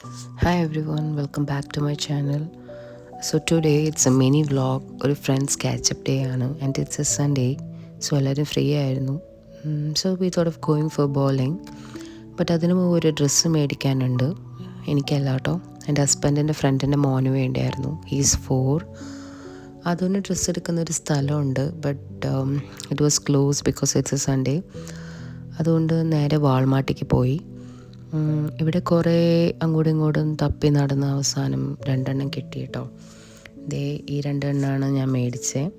Hi everyone, welcome back to my channel. So today it's a mini vlog, ഒരു friends catch-up day ആണ് and it's A Sunday. So എല്ലാവരും free ആയിരുന്നു. So we thought of going for bowling. But അതിന് മുമ്പ് ഒരു dress മേടിക്കാനുണ്ട്. എനിക്കല്ല കേട്ടോ, എൻ്റെ ഹസ്ബൻഡിൻ്റെ ഫ്രണ്ടിൻ്റെ മോന് വേണ്ടിയായിരുന്നു. ഹീസ് 4. അതുകൊണ്ട് ഡ്രസ്സ് എടുക്കുന്ന ഒരു സ്ഥലമുണ്ട്, but it was close because it's A Sunday. അതുകൊണ്ട് നേരെ വാൾമാർട്ടിക്ക് പോയി. ഇവിടെ കുറേ അങ്ങോട്ടും ഇങ്ങോട്ടും തപ്പി നടന്ന അവസാനം 2 കിട്ടി കേട്ടോ. ഈ 2 ഞാൻ മേടിച്ചത്.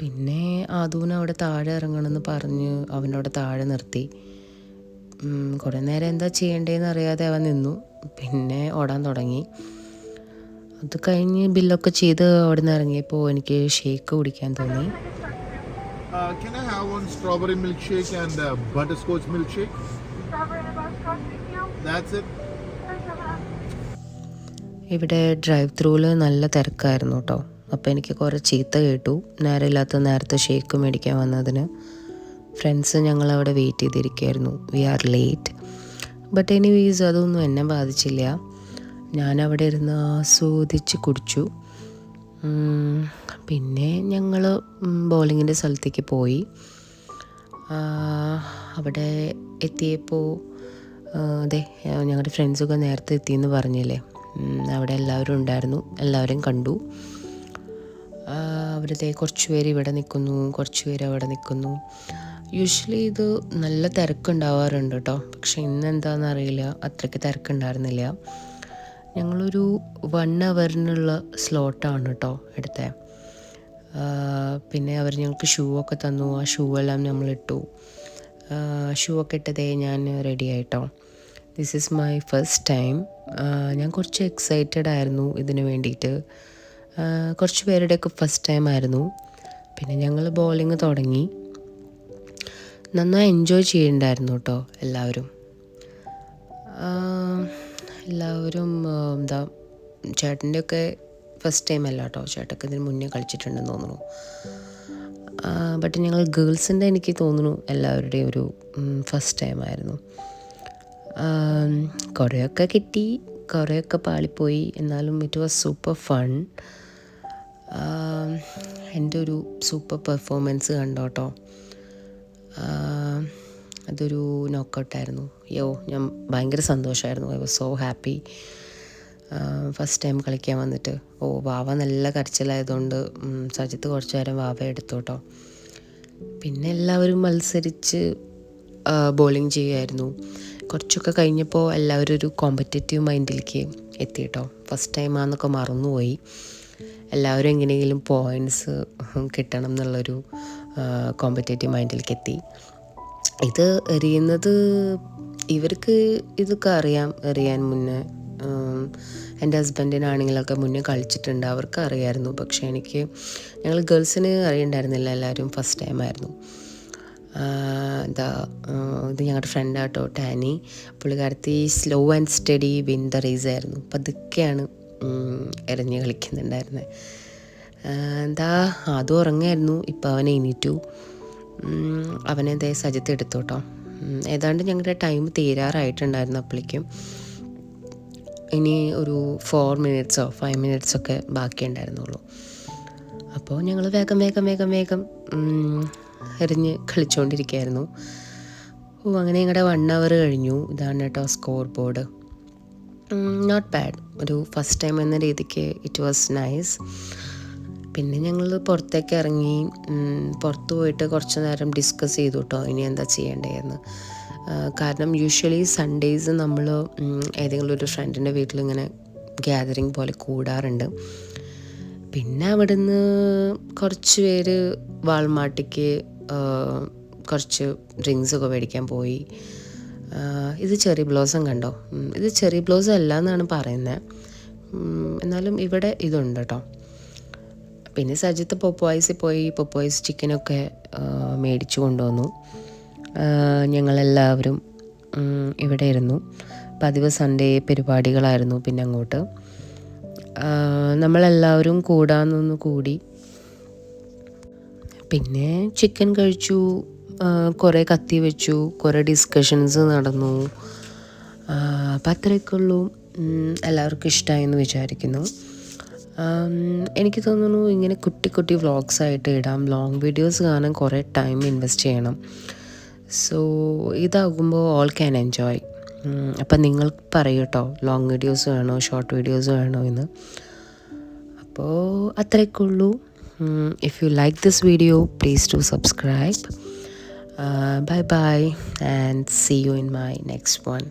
പിന്നെ ആദൂന് അവിടെ താഴെ ഇറങ്ങണമെന്ന് പറഞ്ഞ് അവനവിടെ താഴെ നിർത്തി. കുറേ നേരം എന്താ ചെയ്യേണ്ടതെന്ന് അറിയാതെ അവൻ നിന്നു. പിന്നെ ഓടാൻ തുടങ്ങി. അത് കഴിഞ്ഞ് ബില്ലൊക്കെ ചെയ്ത് അവിടെ നിന്ന് ഇറങ്ങിയപ്പോൾ എനിക്ക് ഷേക്ക് കുടിക്കാൻ തോന്നി. Can I have one strawberry milkshake and butterscotch milkshake? Strawberry and butterscotch, thank you. That's it. ഇവിടെ ഡ്രൈവ് ത്രൂവിൽ നല്ല തിരക്കായിരുന്നു കേട്ടോ. അപ്പോൾ എനിക്ക് കുറേ ചീത്ത കേട്ടു, നേരത്തെ ഷേക്ക് മേടിക്കാൻ വന്നതിന്. ഫ്രണ്ട്സ് ഞങ്ങളവിടെ വെയിറ്റ് ചെയ്തിരിക്കുകയായിരുന്നു. We are late. But anyways അതൊന്നും എന്നെ ബാധിച്ചില്ല. ഞാനവിടെ ഇരുന്ന് ആസ്വദിച്ച് കുടിച്ചു. പിന്നെ ഞങ്ങൾ ബോളിങ്ങിൻ്റെ സ്ഥലത്തേക്ക് പോയി. അവിടെ എത്തിയപ്പോൾ അതെ, ഞങ്ങളുടെ ഫ്രണ്ട്സൊക്കെ നേരത്തെ എത്തിയെന്ന് പറഞ്ഞില്ലേ, അവിടെ എല്ലാവരും ഉണ്ടായിരുന്നു. എല്ലാവരും കണ്ടു. അവരുടെ കുറച്ച് പേര് ഇവിടെ നിൽക്കുന്നു, കുറച്ച് പേര് അവിടെ നിൽക്കുന്നു. യൂഷ്വലി ഇത് നല്ല തിരക്കുണ്ടാവാറുണ്ട് കേട്ടോ. പക്ഷെ ഇന്നെന്താണെന്നറിയില്ല, അത്രയ്ക്ക് തിരക്കുണ്ടായിരുന്നില്ല. ഞങ്ങളൊരു 1 അവറിനുള്ള സ്ലോട്ടാണ് കേട്ടോ എടുത്തത്. പിന്നെ അവർ ഞങ്ങൾക്ക് ഷൂ ഒക്കെ തന്നു. ആ ഷൂ എല്ലാം നമ്മളിട്ടു. ഷൂ ഒക്കെ ഇട്ടതേ ഞാൻ റെഡി ആയിട്ടോ. This is my first time. ഞാൻ കുറച്ച് എക്സൈറ്റഡ് ആയിരുന്നു ഇതിന് വേണ്ടിയിട്ട്. കുറച്ച് പേരുടെയൊക്കെ ഫസ്റ്റ് ടൈം ആയിരുന്നു. പിന്നെ ഞങ്ങൾ ബോളിങ് തുടങ്ങി. നന്നായി എൻജോയ് ചെയ്യണ്ടായിരുന്നു കേട്ടോ എല്ലാവരും. എന്താ, ചേട്ടൻ്റെയൊക്കെ ഫസ്റ്റ് ടൈം അല്ല കേട്ടോ. ചേട്ടനൊക്കെ ഇതിന് മുന്നേ കളിച്ചിട്ടുണ്ടെന്ന് തോന്നുന്നു. ബട്ട് ഞങ്ങൾ ഗേൾസിൻ്റെ എനിക്ക് തോന്നുന്നു എല്ലാവരുടെയും ഒരു ഫസ്റ്റ് ടൈം ആയിരുന്നു. കുറേയൊക്കെ കിട്ടി, കുറേയൊക്കെ പാളിപ്പോയി. എന്നാലും ഇറ്റ് വാസ് സൂപ്പർ ഫൺ. എൻ്റെ ഒരു സൂപ്പർ പെർഫോമൻസ് കണ്ടോട്ടോ. അതൊരു നോക്കൗട്ടായിരുന്നു. ഞാൻ ഭയങ്കര സന്തോഷമായിരുന്നു. I was so happy. First time കളിക്കാൻ വന്നിട്ട്. വാവ നല്ല കരച്ചിലായതുകൊണ്ട് സജിത്ത് കുറച്ച് നേരം വാവ എടുത്തു കേട്ടോ. പിന്നെ എല്ലാവരും മത്സരിച്ച് ബോളിങ് ചെയ്യുമായിരുന്നു. കുറച്ചൊക്കെ കഴിഞ്ഞപ്പോൾ എല്ലാവരും ഒരു കോമ്പറ്റേറ്റീവ് മൈൻഡിലേക്ക് എത്തി കേട്ടോ. ഫസ്റ്റ് ടൈമാണെന്നൊക്കെ മറന്നുപോയി. എല്ലാവരും എങ്ങനെയെങ്കിലും പോയിൻറ്റ്സ് കിട്ടണം എന്നുള്ളൊരു കോമ്പറ്റേറ്റീവ് മൈൻഡിലേക്ക് എത്തി. ഇത് എറിയുന്നത് ഇവർക്ക് ഇതൊക്കെ അറിയാം, എറിയാൻ മുന്നേ. എൻ്റെ ഹസ്ബൻഡിനാണെങ്കിലൊക്കെ മുന്നേ കളിച്ചിട്ടുണ്ട്, അവർക്ക് അറിയാമായിരുന്നു. പക്ഷേ ഞങ്ങൾ ഗേൾസിന് അറിയണ്ടായിരുന്നില്ല. എല്ലാവരും ഫസ്റ്റ് ടൈം ആയിരുന്നു. ഇത് ഞങ്ങളുടെ ഫ്രണ്ടാട്ടോ ടാനി. പുള്ളിക്കാരത്തി slow and study win the race ആയിരുന്നു. പതുക്കെയാണ് എറിഞ്ഞ് കളിക്കുന്നുണ്ടായിരുന്നത്. അതും ഉറങ്ങായിരുന്നു. ഇപ്പോൾ അവനെ എണീറ്റു. അവനെന്തേ സജിത്ത് എടുത്തു കേട്ടോ. ഏതാണ്ട് ഞങ്ങളുടെ ടൈം തീരാറായിട്ടുണ്ടായിരുന്നു അപ്പോഴേക്കും. ഇനി ഒരു 4 മിനിറ്റ്സോ 5 മിനിറ്റ്സൊക്കെ ബാക്കി ഉണ്ടായിരുന്നുള്ളൂ. അപ്പോൾ ഞങ്ങൾ വേഗം എറിഞ്ഞ് കളിച്ചുകൊണ്ടിരിക്കുകയായിരുന്നു. അങ്ങനെ ഞങ്ങളുടെ 1 അവർ കഴിഞ്ഞു. ഇതാണ് കേട്ടോ സ്കോർ ബോർഡ്. Not bad. ഒരു ഫസ്റ്റ് ടൈം എന്ന രീതിക്ക് ഇറ്റ് വാസ് നൈസ്. പിന്നെ ഞങ്ങൾ പുറത്തേക്ക് ഇറങ്ങി. പുറത്ത് പോയിട്ട് കുറച്ച് നേരം ഡിസ്കസ് ചെയ്തു കേട്ടോ, ഇനി എന്താ ചെയ്യേണ്ടതെന്ന്. കാരണം യൂഷ്വലി സൺഡേയ്സ് നമ്മൾ ഏതെങ്കിലും ഒരു ഫ്രണ്ടിൻ്റെ വീട്ടിലിങ്ങനെ ഗ്യാതറിങ് പോലെ കൂടാറുണ്ട്. പിന്നെ അവിടുന്ന് കുറച്ച് പേര് വാൾമാർട്ടിക്ക് കുറച്ച് ഡ്രിങ്ക്സൊക്കെ മേടിക്കാൻ പോയി. ഇത് ചെറി ബ്ലോസം കണ്ടോ? ഇത് ചെറി ബ്ലോസം അല്ല എന്നാണ് പറയുന്നത്. എന്നാലും ഇവിടെ ഇതുണ്ട് കേട്ടോ. പിന്നെ സജിത്ത് പൊപ്പോയ്സിൽ പോയി പൊപ്പോയ്സ് ചിക്കനൊക്കെ മേടിച്ചു കൊണ്ടുവന്നു. ഞങ്ങളെല്ലാവരും ഇവിടെ ഇരുന്നു. പതിവ് സൺഡേ പരിപാടികളായിരുന്നു. പിന്നെ അങ്ങോട്ട് നമ്മളെല്ലാവരും കൂടാന്നൊന്ന് കൂടി. പിന്നെ ചിക്കൻ കഴിച്ചു, കുറേ കത്തി വെച്ചു, കുറേ ഡിസ്കഷൻസ് നടന്നു. അപ്പം അത്രയൊക്കെ ഉള്ളൂ. എല്ലാവർക്കും ഇഷ്ടമായെന്ന് വിചാരിക്കുന്നു. എനിക്ക് തോന്നുന്നു ഇങ്ങനെ കുട്ടി കുട്ടി വ്ളോഗ്സ് ആയിട്ട് ഇടാം. ലോങ് വീഡിയോസ് കാണാൻ കുറേ ടൈം ഇൻവെസ്റ്റ് ചെയ്യണം. സോ ഇതാകുമ്പോൾ ഓൾ ക്യാൻ എൻജോയ്. അപ്പം നിങ്ങൾ പറയൂ കേട്ടോ, ലോങ് വീഡിയോസ് വേണോ ഷോർട്ട് വീഡിയോസ് വേണോ എന്ന്. അപ്പോൾ അത്രയൊക്കെ ഉള്ളൂ. If you like this video please do subscribe. Bye bye and see you in my next one.